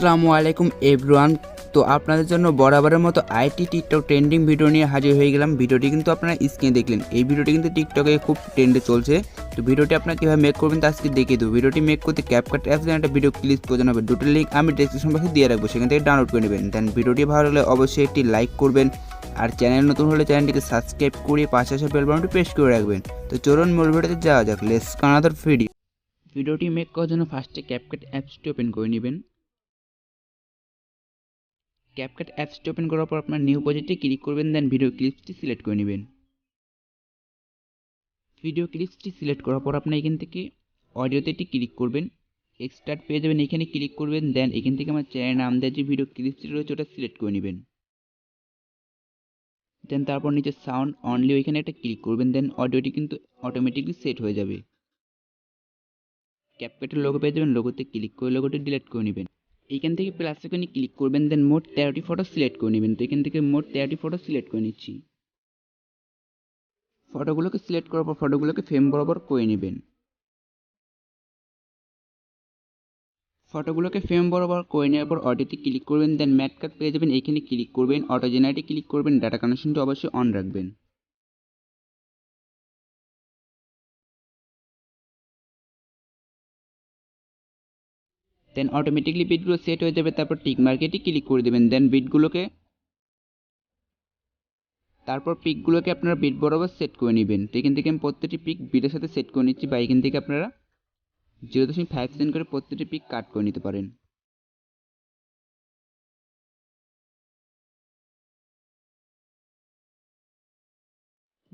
আসসালামু আলাইকুম এভরিওয়ান। তো আপনাদের জন্য বরাবরের মতো আইটি টিকটক ট্রেন্ডিং ভিডিও নিয়ে হাজির হয়ে গেলাম। ভিডিওটি কিন্তু আপনারা স্ক্রিনে দেখলেন, এই ভিডিওটি কিন্তু টিকটকে খুব ট্রেন্ডে চলছে। তো ভিডিওটি আপনারা কীভাবে মেক করবেন তা আজকে দেখিয়ে দেবো। ভিডিওটি মেক করতে ক্যাপকাট অ্যাপস একটা ভিডিও ক্লিপ প্রয়োজন হবে, দুটোর লিঙ্ক আমি ডেসক্রিপশন বক্সে দিয়ে রাখবো, সেখান থেকে ডাউনলোড করে নেবেন। দেন ভিডিওটি ভালো লাগলে অবশ্যই একটি লাইক করবেন, আর চ্যানেল নতুন হলে চ্যানেলটিকে সাবস্ক্রাইব করে পাশে আসা বেল বাটনটি প্রেস করে রাখবেন। তো চলুন মূল ভিডিওতে যাওয়া যাক। Let's another video. ভিডিওটি মেক করার জন্য ফার্স্টে ক্যাপকাট অ্যাপসটি ওপেন করে নেবেন। ক্যাপকাট অ্যাপসটি ওপেন করার পর আপনার নিউ প্রজেক্টে ক্লিক করবেন, দেন ভিডিও ক্লিপসটি সিলেক্ট করে নেবেন। ভিডিও ক্লিপসটি সিলেক্ট করার পর আপনি এখান থেকে অডিওতে একটি ক্লিক করবেন, এক্সট্রাক্ট পেয়ে যাবেন, এখানে ক্লিক করবেন। দেন এখান থেকে আমার চ্যানেল নাম দেওয়া যে ভিডিও ক্লিপসটি রয়েছে ওটা সিলেক্ট করে নেবেন। দেন তারপর নিচে সাউন্ড অনলি ওইখানে একটা ক্লিক করবেন, দেন অডিওটি কিন্তু অটোমেটিকলি সেট হয়ে যাবে। ক্যাপকাটের লোগো পেয়ে যাবেন, লোগোতে ক্লিক করে লোগোটি ডিলিট করে নেবেন। এইখান থেকে প্লাস আইকনে ক্লিক করবেন, দেন মোট 13টি ফটো সিলেক্ট করে নেবেন। তো এখান থেকে মোট 13টি ফটো সিলেক্ট করে নিচ্ছি। ফটোগুলোকে সিলেক্ট করার পর ফটোগুলোকে ফ্রেম বরাবর করে নেবেন। ফটোগুলোকে ফ্রেম বরাবর করে নেওয়ার পর অডিওতে ক্লিক করবেন, দেন ম্যাট কাট পেয়ে যাবেন, এইখানে ক্লিক করবেন, অটো জেনারেটে ক্লিক করবেন, ডাটা কানেকশনটি অবশ্যই অন রাখবেন। দেন অটোমেটিকলি বিটগুলো সেট হয়ে যাবে। তারপর টিক মার্কেটে ক্লিক করে দেবেন, দেন পিকগুলোকে আপনারা বিট বরাবর সেট করে নেবেন। তো এখান থেকে আমি প্রত্যেকটি পিক বিটের সাথে সেট করে নিচ্ছি, বা এখান থেকে আপনারা 0.5 সেকেন্ড করে প্রত্যেকটি পিক কাট করে নিতে পারেন।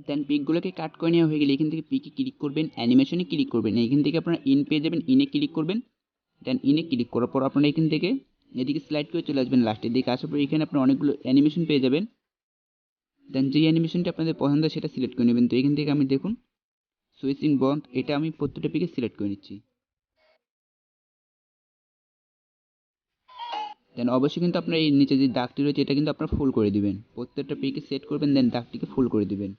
দেন পিকগুলোকে কাট করে নেওয়া হয়ে গেলে এখান থেকে পিকে ক্লিক করবেন, অ্যানিমেশনে ক্লিক করবেন। এখান থেকে আপনারা ইন পেয়ে যাবেন, ইনে ক্লিক করবেন। দেন ইনে ক্লিক করার পর আপনারা এখান থেকে এদিকে স্লাইড করে চলে আসবেন, লাস্টের দিকে আসার পর এখানে আপনারা অনেকগুলো অ্যানিমেশন পেয়ে যাবেন। দেন যেই অ্যানিমেশনটি আপনাদের পছন্দ সেটা সিলেক্ট করে নেবেন। তো এখান থেকে আমি দেখুন সুইচিং বন্ধ, এটা আমি প্রত্যেকটা পিকে সিলেক্ট করে নিচ্ছি। দেন অবশ্যই কিন্তু আপনার এই নিচে যে দাগটি রয়েছে এটা কিন্তু আপনারা ফুল করে দিবেন, প্রত্যেকটা পিকে সেট করবেন, দেন দাগটিকে ফুল করে দিবেন।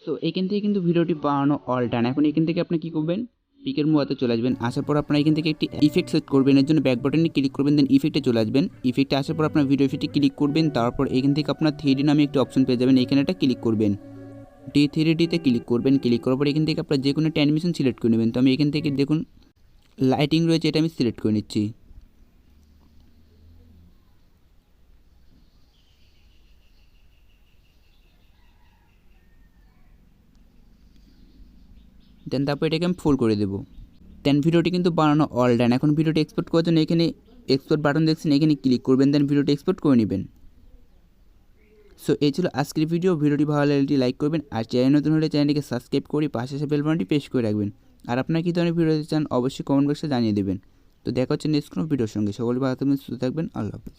সো এখান থেকে কিন্তু ভিডিওটি বানানো অল ডান। এখন এখান থেকে আপনি কী করবেন, পিকের মুয়াতে চলে আসবেন। আসার পর আপনার এখান থেকে একটি ইফেক্ট সেট করবেন, এর জন্য ব্যাক বাটনে ক্লিক করবেন, দেন ইফেক্টে চলে আসবেন। ইফেক্টে আসার পর আপনার ভিডিও ইফেক্টে ক্লিক করবেন। তারপর এখান থেকে আপনার 3D নামে একটি অপশন পেয়ে যাবেন, এখানে একটা ক্লিক করবেন, D3Dতে ক্লিক করবেন। ক্লিক করার পর এখান থেকে আপনার যে কোনো একটা অ্যানিমেশন সিলেক্ট করে নেবেন। তো আমি এখান থেকে দেখুন লাইটিং রয়েছে, এটা আমি সিলেক্ট করে নিচ্ছি। দেন তারপর এটাকে আমি ফুল করে দেবো। দেন ভিডিওটি কিন্তু বানানো অল ডান। এখন ভিডিওটি এক্সপোর্ট করার জন্য এখানে এক্সপোর্ট বাটন দেখছেন, এখানে ক্লিক করবেন, দেন ভিডিওটি এক্সপোর্ট করে নেবেন। সো এই ছিল আজকের ভিডিও। ভিডিওটি ভালো লাগলে লাইক করবেন, আর চ্যানেল নতুন হলে চ্যানেলটিকে সাবস্ক্রাইব করে পাশে আসা বেল বাটনটি প্রেস করে রাখবেন। আর আপনারা কী ধরনের ভিডিও চান অবশ্যই কমেন্ট বক্সে জানিয়ে দেবেন। তো দেখা হচ্ছে নেক্সট কোনো ভিডিওর সঙ্গে। সকলে ভালো থাকবেন, সুস্থ থাকবেন। আল্লাহ হাফেজ।